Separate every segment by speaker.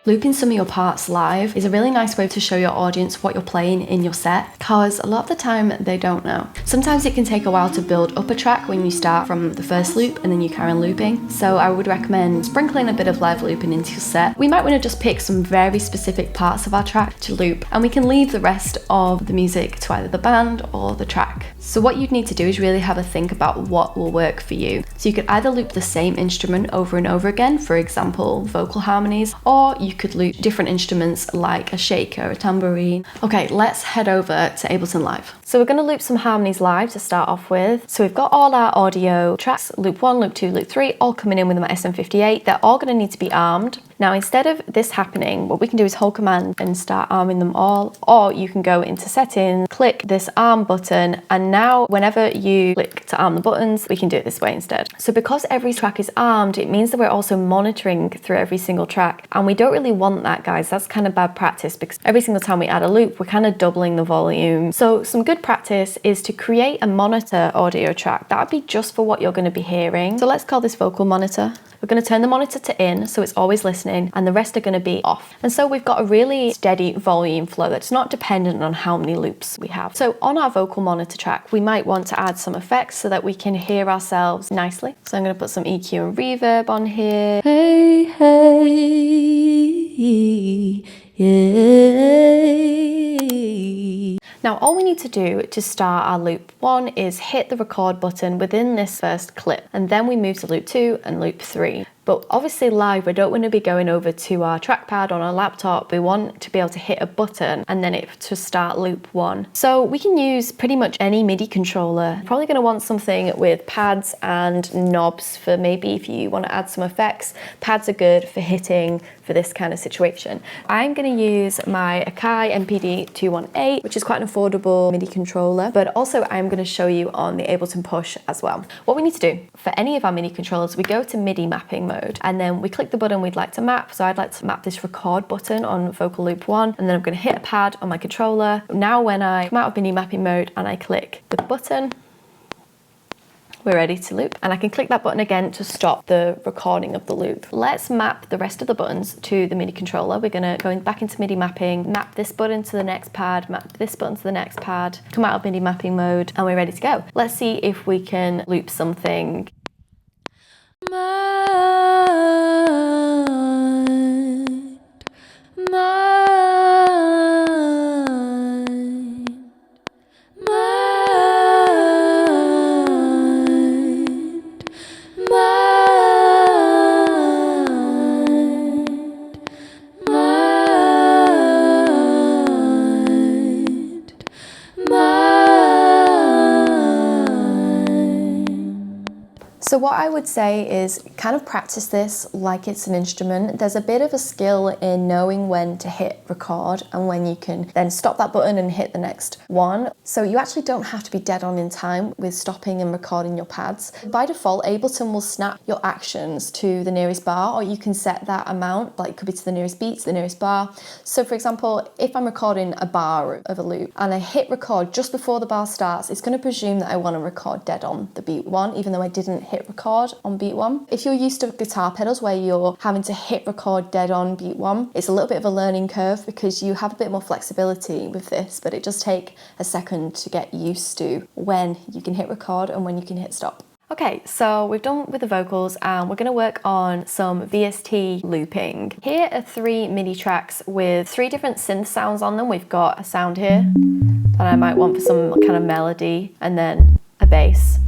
Speaker 1: Looping some of your parts live is a really nice way to show your audience what you're playing in your set, because a lot of the time they don't know. Sometimes it can take a while to build up a track when you start from the first loop and then you carry on looping. So I would recommend sprinkling a bit of live looping into your set. We might want to just pick some very specific parts of our track to loop, and we can leave the rest of the music to either the band or the track. So what you'd need to do is really have a think about what will work for you. So you could either loop the same instrument over and over again, for example, vocal harmonies, or you could loop different instruments like a shaker, a tambourine. Okay, let's head over to Ableton Live. So we're going to loop some harmonies live to start off with. So we've got all our audio tracks, loop 1, loop 2, loop 3, all coming in with my SM58. They're all going to need to be armed. Now, instead of this happening, what we can do is hold command and start arming them all, or you can go into settings, click this arm button, and now whenever you click to arm the buttons, we can do it this way instead. So because every track is armed, it means that we're also monitoring through every single track, and we don't really want that, guys. That's kind of bad practice, because every single time we add a loop, we're kind of doubling the volume. So some good practice is to create a monitor audio track. That would be just for what you're going to be hearing. So let's call this vocal monitor. We're going to turn the monitor to in, so it's always listening, and the rest are going to be off. And so we've got a really steady volume flow that's not dependent on how many loops we have. So on our vocal monitor track, we might want to add some effects so that we can hear ourselves nicely. So I'm going to put some EQ and reverb on here. Hey, hey, yeah. Now all we need to do to start our loop 1 is hit the record button within this first clip, and then we move to loop 2 and loop 3. But obviously live, we don't want to be going over to our trackpad on our laptop. We want to be able to hit a button and then it to start loop 1. So we can use pretty much any MIDI controller. Probably going to want something with pads and knobs for maybe if you want to add some effects. Pads are good for hitting for this kind of situation. I'm going to use my Akai MPD 218, which is quite an affordable MIDI controller, but also I'm going to show you on the Ableton Push as well. What we need to do for any of our MIDI controllers, we go to MIDI mapping mode, and then we click the button we'd like to map. So I'd like to map this record button on vocal loop 1, and then I'm going to hit a pad on my controller. Now when I come out of MIDI mapping mode and I click the button, we're ready to loop, and I can click that button again to stop the recording of the loop. Let's map the rest of the buttons to the MIDI controller. We're going to go back into MIDI mapping, map this button to the next pad, map this button to the next pad, come out of MIDI mapping mode, and we're ready to go. Let's see if we can loop something. So what I would say is kind of practice this like it's an instrument. There's a bit of a skill in knowing when to hit record and when you can then stop that button and hit the next one. So you actually don't have to be dead on in time with stopping and recording your pads. By default, Ableton will snap your actions to the nearest bar, or you can set that amount, like it could be to the nearest beat, to the nearest bar. So for example, if I'm recording a bar of a loop and I hit record just before the bar starts, it's going to presume that I want to record dead on the beat 1, even though I didn't hit record on beat 1. If you're used to guitar pedals where you're having to hit record dead on beat 1, it's a little bit of a learning curve because you have a bit more flexibility with this, but it does take a second to get used to when you can hit record and when you can hit stop. Okay, so we've done with the vocals and we're going to work on some VST looping. Here are 3 MIDI tracks with 3 different synth sounds on them. We've got a sound here that I might want for some kind of melody, and then a bass.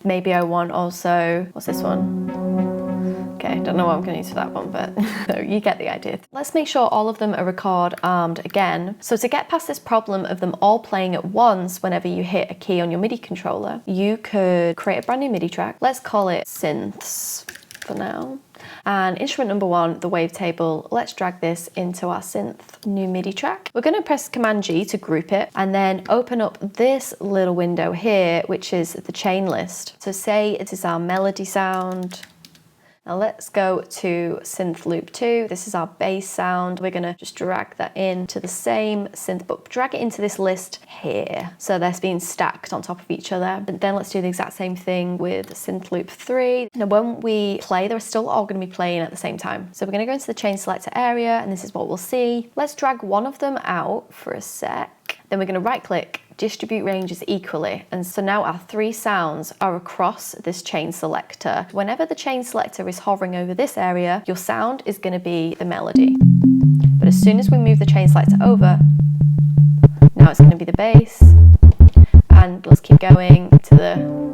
Speaker 1: Maybe I want also, what's this one? Okay, don't know what I'm going to use for that one, but no, you get the idea. Let's make sure all of them are record armed again. So to get past this problem of them all playing at once whenever you hit a key on your MIDI controller, you could create a brand new MIDI track. Let's call it synths for now. And instrument number 1, the wavetable, let's drag this into our synth new MIDI track. We're going to press Command G to group it and then open up this little window here, which is the chain list. So say it is our melody sound. Now let's go to synth loop 2. This is our bass sound. We're gonna just drag that into the same synth, but drag it into this list here. So they're being stacked on top of each other. But then let's do the exact same thing with synth loop 3. Now when we play, they're still all gonna be playing at the same time. So we're gonna go into the chain selector area, and this is what we'll see. Let's drag one of them out for a sec. Then we're gonna right click, distribute ranges equally. And so now our 3 sounds are across this chain selector. Whenever the chain selector is hovering over this area, your sound is gonna be the melody. But as soon as we move the chain selector over, now it's gonna be the bass. And let's keep going to the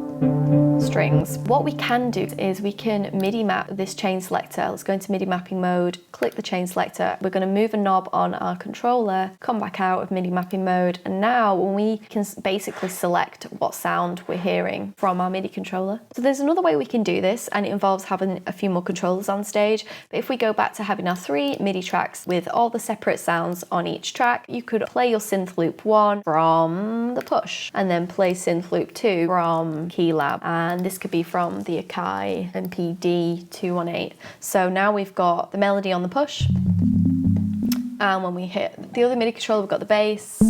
Speaker 1: strings. What we can do is we can MIDI map this chain selector. Let's go into MIDI mapping mode, click the chain selector. We're going to move a knob on our controller, come back out of MIDI mapping mode, and now we can basically select what sound we're hearing from our MIDI controller. So there's another way we can do this, and it involves having a few more controllers on stage. But if we go back to having our 3 MIDI tracks with all the separate sounds on each track, you could play your synth loop 1 from the Push, and then play synth loop 2 from Keylab, and this could be from the Akai MPD 218. So now we've got the melody on the Push, and when we hit the other MIDI controller, we've got the bass.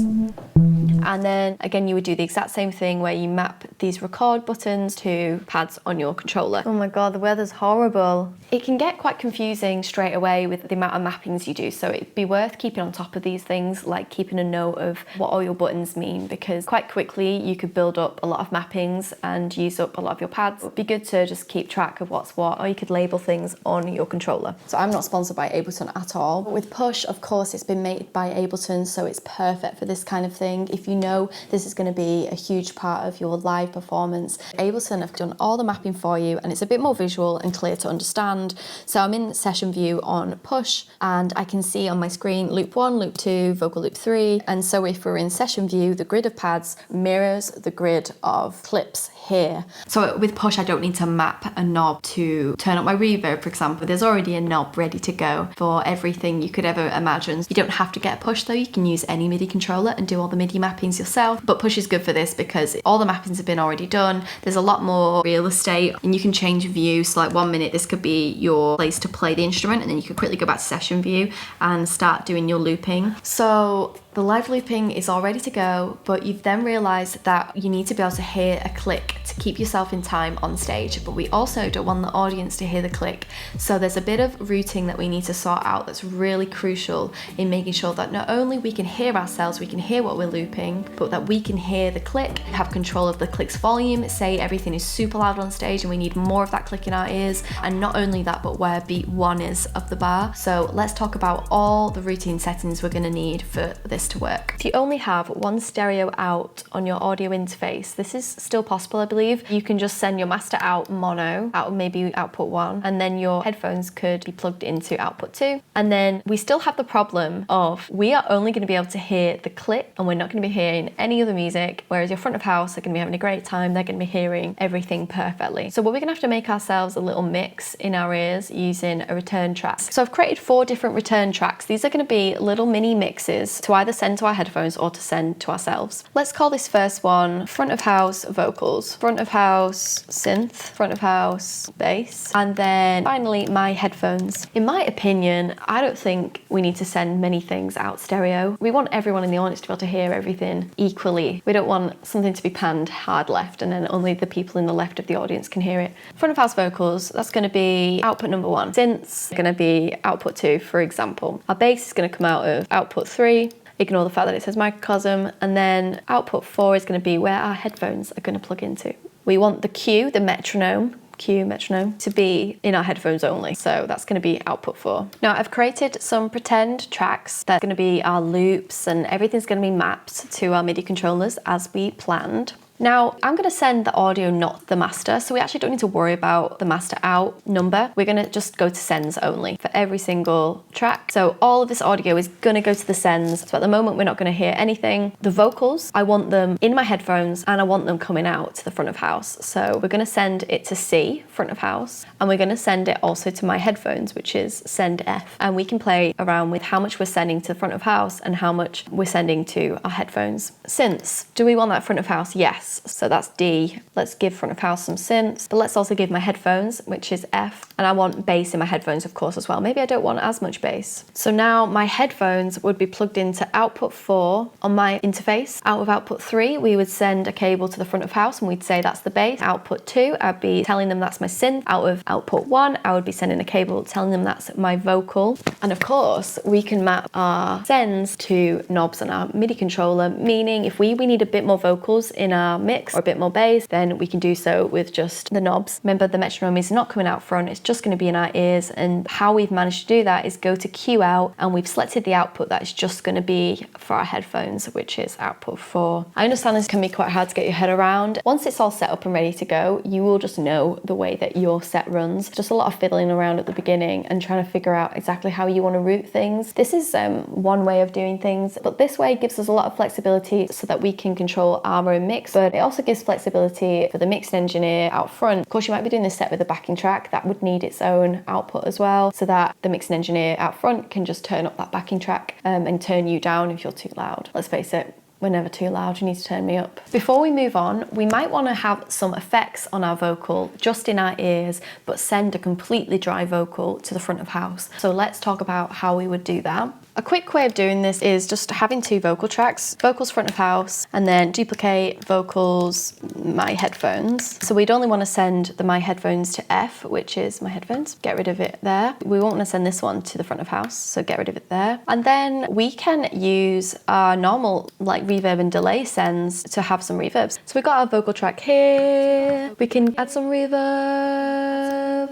Speaker 1: And then again, you would do the exact same thing where you map these record buttons to pads on your controller. Oh my God, the weather's horrible. It can get quite confusing straight away with the amount of mappings you do. So it'd be worth keeping on top of these things, like keeping a note of what all your buttons mean, because quite quickly you could build up a lot of mappings and use up a lot of your pads. It'd be good to just keep track of what's what, or you could label things on your controller. So I'm not sponsored by Ableton at all. But with Push, of course, it's been made by Ableton, so it's perfect for this kind of thing. If you know this is going to be a huge part of your live performance, Ableton have done all the mapping for you, and it's a bit more visual and clear to understand. So I'm in session view on Push, and I can see on my screen loop 1, loop 2, vocal loop 3. And so if we're in session view, the grid of pads mirrors the grid of clips here. So with Push, I don't need to map a knob to turn up my reverb, for example. There's already a knob ready to go for everything you could ever imagine. You don't have to get Push though. You can use any MIDI controller and do all the MIDI mappings yourself. But Push is good for this because all the mappings have been already done. There's a lot more real estate, and you can change view. So like 1 minute, this could be your place to play the instrument, and then you could quickly go back to session view and start doing your looping. So the live looping is all ready to go, but you've then realized that you need to be able to hear a click to keep yourself in time on stage, but we also don't want the audience to hear the click. So there's a bit of routing that we need to sort out that's really crucial in making sure that not only we can hear ourselves, we can hear what we're looping, but that we can hear the click, have control of the click's volume. Say everything is super loud on stage and we need more of that click in our ears, and not only that, but where beat 1 is of the bar. So let's talk about all the routine settings we're going to need for this to work. If you only have 1 stereo out on your audio interface, this is still possible, I believe. You can just send your master out mono, out maybe output 1, and then your headphones could be plugged into output 2. And then we still have the problem of we are only going to be able to hear the click, and we're not going to be hearing any other music, whereas your front of house are going to be having a great time. They're going to be hearing everything perfectly. So we're going to have to make ourselves a little mix in our ears using a return track. So I've created 4 different return tracks. These are going to be little mini mixes to either send to our headphones or to send to ourselves. Let's call this first one front of house vocals, front of house synth, front of house bass, and then finally my headphones. In my opinion, I don't think we need to send many things out stereo. We want everyone in the audience to be able to hear everything equally. We don't want something to be panned hard left and then only the people in the left of the audience can hear it. Front of house vocals, that's going to be output number 1. Synths are going to be output 2, for example. Our bass is going to come out of output 3. Ignore the fact that it says microcosm, and then output 4 is going to be where our headphones are going to plug into. We want the cue, the metronome, to be in our headphones only. So that's going to be output 4. Now I've created some pretend tracks that are going to be our loops, and everything's going to be mapped to our MIDI controllers as we planned. Now, I'm going to send the audio, not the master, so we actually don't need to worry about the master out number. We're going to just go to sends only for every single track. So all of this audio is going to go to the sends. So at the moment, we're not going to hear anything. The vocals, I want them in my headphones and I want them coming out to the front of house. So we're going to send it to C, front of house, and we're going to send it also to my headphones, which is send F. And we can play around with how much we're sending to the front of house and how much we're sending to our headphones. Synths, do we want that front of house? Yes. Fs. So that's D. Let's give front of house some synths, but let's also give my headphones, which is F. And I want bass in my headphones, of course, as well. Maybe I don't want as much bass. So now my headphones would be plugged into output 4 on my interface. Out of output 3, we would send a cable to the front of house and we'd say that's the bass. Output 2, I'd be telling them that's my synth. Out of output 1, I would be sending a cable telling them that's my vocal. And of course, we can map our sends to knobs on our MIDI controller, meaning if we need a bit more vocals in our mix or a bit more bass, then we can do so with just the knobs. Remember, the metronome is not coming out front, it's just going to be in our ears, and how we've managed to do that is go to Q out, and we've selected the output that is just going to be for our headphones, which is output 4. I understand this can be quite hard to get your head around. Once it's all set up and ready to go, you will just know the way that your set runs. Just a lot of fiddling around at the beginning and trying to figure out exactly how you want to route things. This is one way of doing things, but this way gives us a lot of flexibility so that we can control our own mix, but it also gives flexibility for the mixed engineer out front. Of course, you might be doing this set with a backing track that would need its own output as well, so that the mixing engineer out front can just turn up that backing track and turn you down if you're too loud. Let's face it, we're never too loud, you need to turn me up. Before we move on, we might want to have some effects on our vocal just in our ears, but send a completely dry vocal to the front of house. So let's talk about how we would do that. A quick way of doing this is just having 2 vocal tracks, vocals front of house, and then duplicate vocals, my headphones. So we'd only want to send the my headphones to F, which is my headphones. Get rid of it there. We won't want to send this one to the front of house, so get rid of it there. And then we can use our normal like reverb and delay sends to have some reverbs. So we've got our vocal track here. We can add some reverb.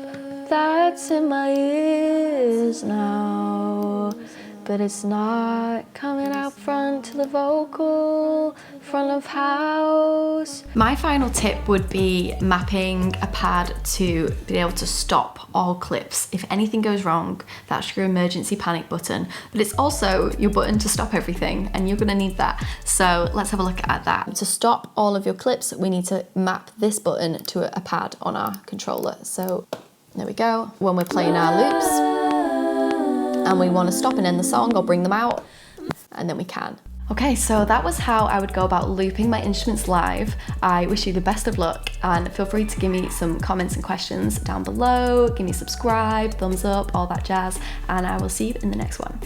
Speaker 1: That's in my ears now, but it's not coming out front to the vocal front of house. My final tip would be mapping a pad to be able to stop all clips. If anything goes wrong, that's your emergency panic button, but it's also your button to stop everything, and you're gonna need that. So let's have a look at that. To stop all of your clips, we need to map this button to a pad on our controller. So there we go. When we're playing our loops, and we want to stop and end the song or bring them out, and then we can. Okay, so that was how I would go about looping my instruments live. I wish you the best of luck, and feel free to give me some comments and questions down below. Give me a subscribe, thumbs up, all that jazz, and I will see you in the next one.